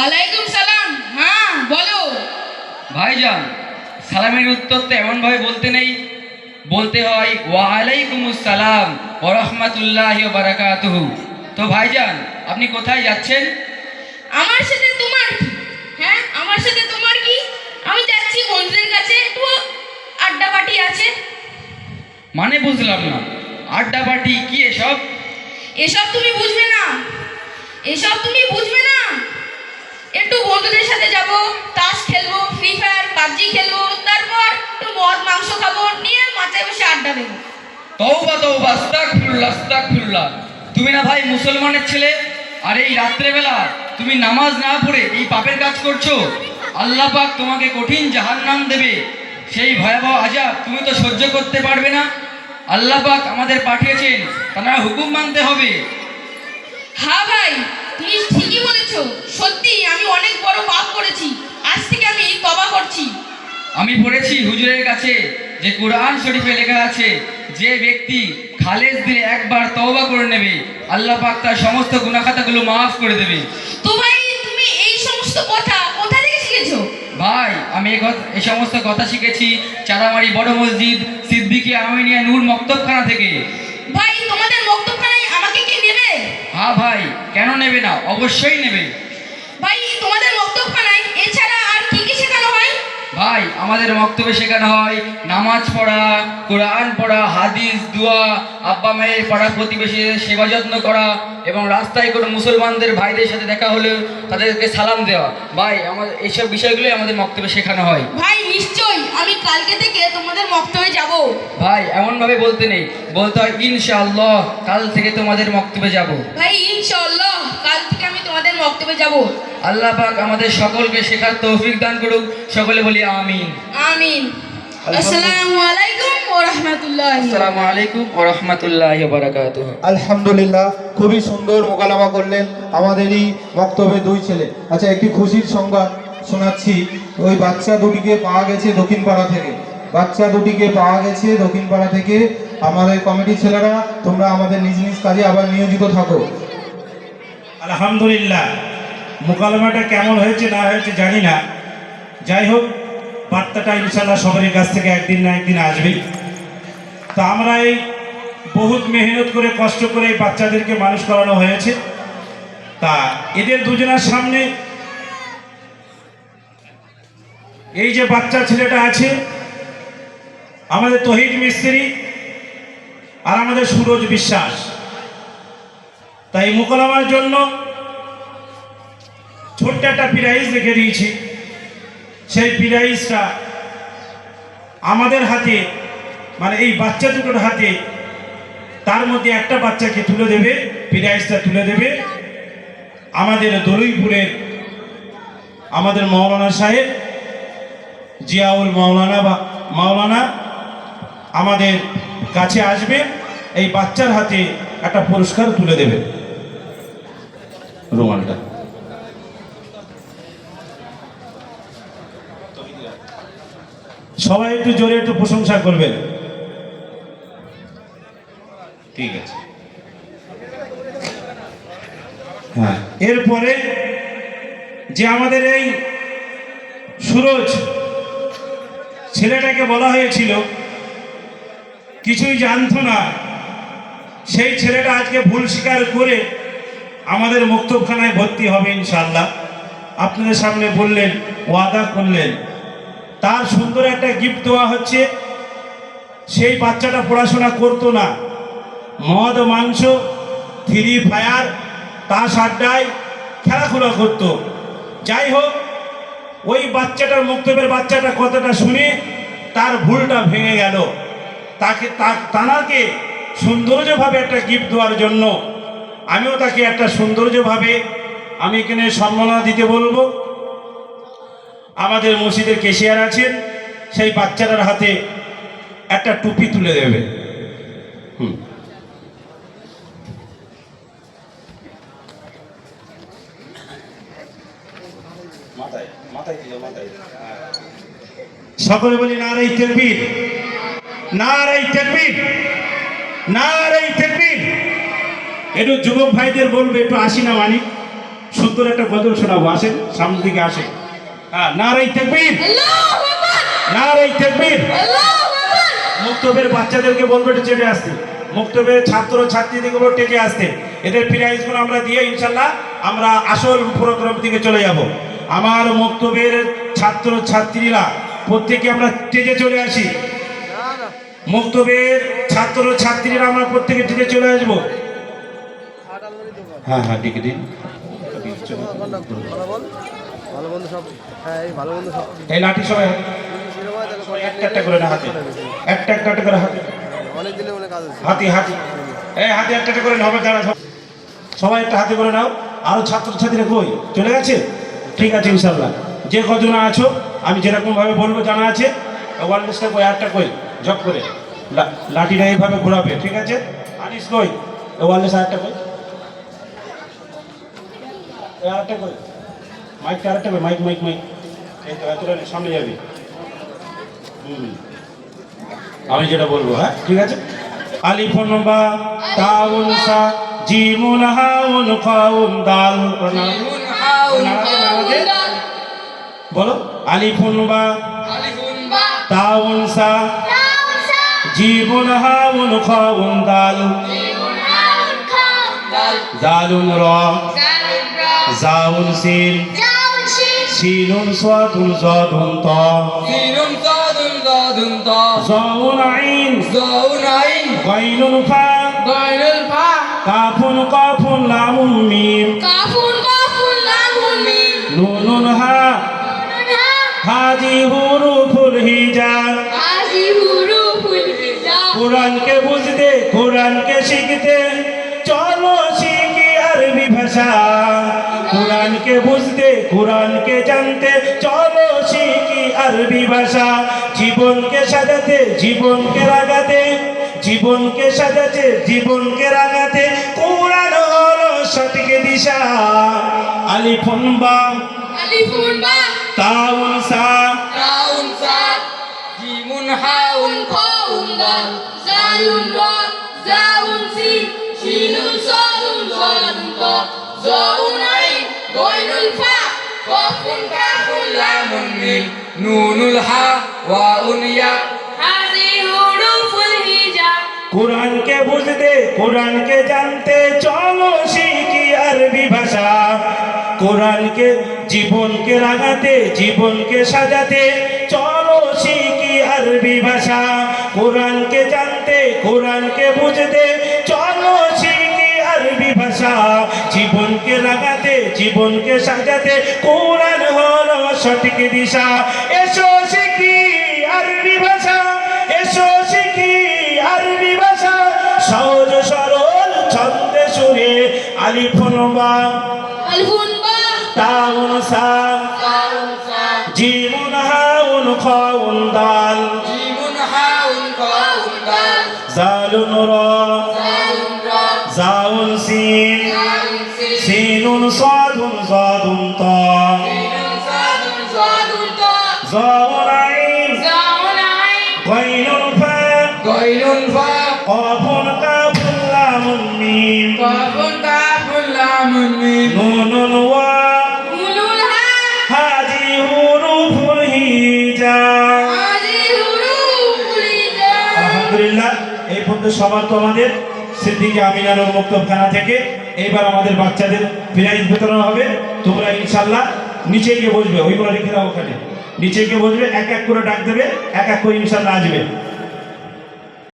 আলাইকুম সালাম। হ্যাঁ বলো। ভাইজান, সালামের উত্তর তো এমনভাবে বলতে নেই, বলতে হয় ওয়া আলাইকুমুস সালাম ওয়া রাহমাতুল্লাহি ওয়া বারাকাতুহু। তো ভাইজান, আপনি কোথায় যাচ্ছেন? আমার সাথে তোমার কি? হ্যাঁ, আমার সাথে তোমার কি? আমি যাচ্ছি বন্ধুদের কাছে, একটু আড্ডা পার্টি আছে। মানে বুঝলাম না, আড্ডা পার্টি কি এসব? এসব তুমি বুঝবে না, এসব তুমি বুঝবে না। একটু বন্ধুদের সাথে যাব, তাস খেলবো, ফ্রি ফায়ার পাবজি খেলবো, তারপর একটু মদ মাংস খাবো, নিয়ে মাথায় বসে আড্ডা দেবো। তওবা তওবা, আস্তাগফিরুল্লাহ আস্তাগফিরুল্লাহ। তুমি না ভাই মুসলমানের ছেলে, আর এই রাত্রেবেলা তুমি নামাজ না পড়ে এই পাপের কাজ করছো? আল্লাহ পাক তোমাকে কঠিন জাহান্নাম দেবে, সেই ভয়াবহ আযাব তুমি তো সহ্য করতে পারবে না। আল্লাহ পাক আমাদের পাঠিয়েছেন, তার হুকুম মানতে হবে। হ্যাঁ ভাই, তুমি ঠিকই বলেছো। সত্যি আমি অনেক বড় পাপ করেছি, আজ থেকে আমি তওবা করছি। আমি পড়েছি হুজুরের কাছে যে কোরআন শরীফে লেখা আছে, যে ব্যক্তি খালেস দিলে একবার তওবা করে নেবে, আল্লাহ পাক তার সমস্ত গুনাহ খাতাগুলো মাফ করে দেবে। তো ভাই, তুমি এই সমস্ত কথা কোথা থেকে শিখেছো? ভাই, আমি এই সমস্ত কথা শিখেছি চাঁদামারি বড় মসজিদ সিদ্দিকী আমিনিয়া নূর মক্তবখানা থেকে। ভাই, তোমাদের মক্তবখানায় আমাকে কি নেবে? হ্যাঁ ভাই, কেন নেবে না, অবশ্যই নেবে। ভাই, তোমাদের মক্তবখানায় এছাড়া আর কি কি শেখানো হয়? ভাই, আমাদের মক্তবে শেখানো হয় নামাজ পড়া, কোরআন পড়া, হাদিস, দোয়া, আব্বা মায়ের পাড়া প্রতিবেশীদের সেবা যত্ন করা, এবং রাস্তায় কোনো মুসলমানদের ভাইদের সাথে দেখা হলে তাদেরকে সালাম দেওয়া। ভাই, আমাদের এইসব বিষয়গুলোই আমাদের মক্তবে শেখানো হয়। ভাই নিশ্চয়ই, আমি কালকে থেকে তোমাদের মক্তবে যাব। ভাই, এমনভাবে বলতে নেই, বলতে হয় ইনশাআল্লাহ কাল থেকে তোমাদের মক্তবে যাব। ভাই ইনশাআল্লাহ কাল থেকে আমি তোমাদের মক্তবে যাব। আল্লাহ পাক আমাদের সকলকে শেখার তৌফিক দান করুক। সকলে বলি আমিন। আমিন। আসসালামু আলাইকুম ওয়া রাহমাতুল্লাহি। আসসালামু আলাইকুম ওয়া রাহমাতুল্লাহি ওয়া বারাকাতুহু। আলহামদুলিল্লাহ, খুবই সুন্দর মোকালামা করলেন আমাদেরই বক্তব্যে দুই ছেলে। আচ্ছা, একটি খুশির সংবাদ শোনাচ্ছি। ওই বাচ্চা দুটিকে পাওয়া গেছে দক্ষিণপাড়া থেকে, বাচ্চা দুটিকে পাওয়া গেছে দক্ষিণপাড়া থেকে। আমাদের কমিটির ছেলেরা, তোমরা আমাদের নিজ নিজ কাজে আবার নিয়োজিত থাকো। আলহামদুলিল্লাহ, মোকালামাটা কেমন হয়েছে না হয়েছে জানি না, যাই হোক বার্তাটা ইনশাল্লাহ সবারই কাছ থেকে একদিন না একদিন আসবেই। তো আমরা এই বহুত মেহনত করে কষ্ট করে এই বাচ্চাদেরকে মানুষ করানো হয়েছে। তা এদের দুজনের সামনে এই যে বাচ্চা ছেলেটা আছে আমাদের তহিদ মিস্ত্রি, আর আমাদের সুরজ বিশ্বাস। তাই মোকালামার জন্য ছোট্ট একটা প্রাইজ রেখে দিয়েছি। সেই প্রাইজটা আমাদের হাতে, মানে এই বাচ্চা দুটোর হাতে, তার মধ্যে একটা বাচ্চাকে তুলে দেবে, প্রাইজটা তুলে দেবে আমাদের দলুইপুরের আমাদের মাওলানা সাহেব জিয়াউল মাওলানা বা মাওলানা আমাদের কাছে আসবে, এই বাচ্চার হাতে একটা পুরস্কার তুলে দেবে। রুমালটা সবাই একটু জোরে একটু প্রশংসা করবেন। ঠিক আছে, হ্যাঁ। এরপরে যে আমাদের এই সুরজ ছেলেটাকে বলা হয়েছিল, কিছুই জানতো না, সেই ছেলেটা আজকে ভুল স্বীকার করে আমাদের মুক্তবখানায় ভর্তি হবে ইনশাআল্লাহ। আপনাদের সামনে বললেন, ওয়াদা করলেন, তার সুন্দর একটা গিফট দেওয়া হচ্ছে। সেই বাচ্চাটা পড়াশোনা করতো না, মদ মাংস, ফ্রি ফায়ার, তাস আড্ডায় খেলাধুলা করতো। যাই হোক, ওই বাচ্চাটার মুক্তবের বাচ্চাটা কথাটা শুনে তার ভুলটা ভেঙে গেল। তাকে সৌন্দর্যভাবে একটা গিফট দেওয়ার জন্য আমিও তাকে একটা সৌন্দর্যভাবে আমি এখানে সম্মাননা দিতে বলবো। আমাদের মসজিদের কেশিয়ার আছেন, সেই বাচ্চাটার হাতে একটা টুপি তুলে দেবে। সকলে বলি নারায়ে তাকবীর, নারায়ে তাকবীর, নারায়ে তাকবীর। একটু যুবক ভাইদের বলবে একটু আসি না, মানিক শুদ্ধ সুন্দর একটা গজল শোনাবো, আসেন সামনের দিকে আসেন। হ্যাঁ, নারাই তাকবীর, আল্লাহু আকবার, নারাই তাকবীর। আল্লাহু আকবার। মুক্তবের বাচ্চাদেরকে বলবো একটু চেপে আসতে, মুক্তবের ছাত্র ছাত্রীদেরকে বলবো টেকে আসতে। এদের প্রাইজগুলো আমরা দিয়ে ইনশাল্লাহ আমরা আসল প্রোগ্রাম দিকে চলে যাব। আমার মুক্তবের ছাত্র ছাত্রীরা প্রত্যেকে আমরা টেকে চলে আসি। মুক্তবের ছাত্র ছাত্রীরা আমরা প্রত্যেকে টেকে চলে আসবো। হ্যাঁ হ্যাঁ, টিকে দিন। ভালো বন্ধু সব, হ্যাঁ এই ভালো বন্ধু সব এই লাঠি সবাই সবাই একটা একটা করে না হাতে, একটা একটা করে হাতে, অনেক দিনে মনে কাজ হচ্ছে। হাতি হাতি, এই হাতে একটা একটা করে হবে, দাঁড়া সবাই একটা হাতে করে নাও। আরো ছাত্রছাত্রীরা কই চলে গেছে? ঠিক আছে ইনশাল্লাহ, যে কজন আছো আমি যেরকম ভাবে বলবো জানা আছে। ওয়ারলেসটা কই, একটা কই জব করে লাঠিটা এইভাবে ঘোরাবে, ঠিক আছে? আনিস কই, ওয়ারলেস আরেকটা কই, আরেকটা কই, মাইকটা আরেকটা কই, মাইক মাইক মাইক, এই তো এতটা সামনে যাবি। আমি যেটা বলবো, হ্যাঁ ঠিক আছে। আলিফুন বা তাউন সা জিমুন হাউন কাউন দাল, জিমুন হাউন কাউন দাল। বলো আলিফুন বা আলিফুন বা তাউন সা জিমুন হাউন কাউন দাল, জালুন রা জাউন সিন সিনুন সাদুন জাদুন তা, সিনুন সাদুন জাদুন তা, জাউন আইন জাউন আইন, গাইনুন ফা গাইনুল ফা, কাফুন কাফুন লামুন মিম, কাফুন কাফুন লামুন মিম, নুনুন হা হাজি হুরুফুল হিজা। হাজি হুরুফুল হিজা। কোরআনকে বুঝতে কোরআনকে শিখতে চলো শিখি আরবি ভাষা। কোরআনকে বুঝতে কোরআনকে জানতে চলো শিখি আরবি ভাষা। জীবনকে সাজাতে জীবনকে রাগাতে, জীবনকে সাজাতে জীবনকে রাগাতে কোরআন হলো সঠিক দিশা। আলিফুন বা আলিফুন বা তাউন সা তাউন সা, জিমুন হাউন কাউন দাল, জালুন রা জাউন সিন সিনুন সাদুন জাদুন তা, জাউন আইন গাইনুল ফা কাফুন কাফুন লামুন মিম, নুনুল হা ওয়াউন ইয়া। হাজি হুরুফুল হিজা। কোরআনকে বুঝতে কোরআনকে জানতে চলো শিখি আরবি ভাষা। কোরআনকে জীবনকে রাগাতে জীবনকে সাজাতে চলো শিখি আরবি ভাষা। কোরআনকে জানতে কোরআনকে বুঝতে চলো শিখি আরবি ভাষা। জীবনকে রাগাতে জীবনকে সাজাতে কোরআন হলো সঠিক দিশা। এসো শিখি আরবি ভাষা, এসো শিখি আরবি ভাষা। সহজ সরল ছন্দে সুরে আলিফুন বা আলিফুন বা তাউন সা তাউন সা জিমুন হাউন খাউন দাল, জিমুন হাউন কাউন দাল, জালুন রা জালুন রা জাউন সিন জাউন সিন সিনুন সাদুন জাদুন তা, সিনুন সাদুন জাদুন তা, জাউন আইন জাউন আইন গাইনুন ফা গাইনুল ফা, কাফুন কাফুন লামুন মিম, কাফুন কাফুন লামুন মিম, নুনুন ওয়া নুনুল হা হাজি হুরুফুল হিজা। হাজি হুরুফুল হিজা। আলহামদুলিল্লাহ, এই পর্যন্ত সবার তো আমাদের সিদ্দিকী আমিনার মুক্তবখানা থেকে এইবার আমাদের বাচ্চাদের প্রাইজ বিতরণ হবে। তোমরা ইনশাল্লাহ নিচে গিয়ে বসবে, ওইগুলো রেখে দাও ওখানে, নিচে গিয়ে বসবে, এক এক করে ডাক দেবে, এক এক করে ইনশাল্লাহ আসবে।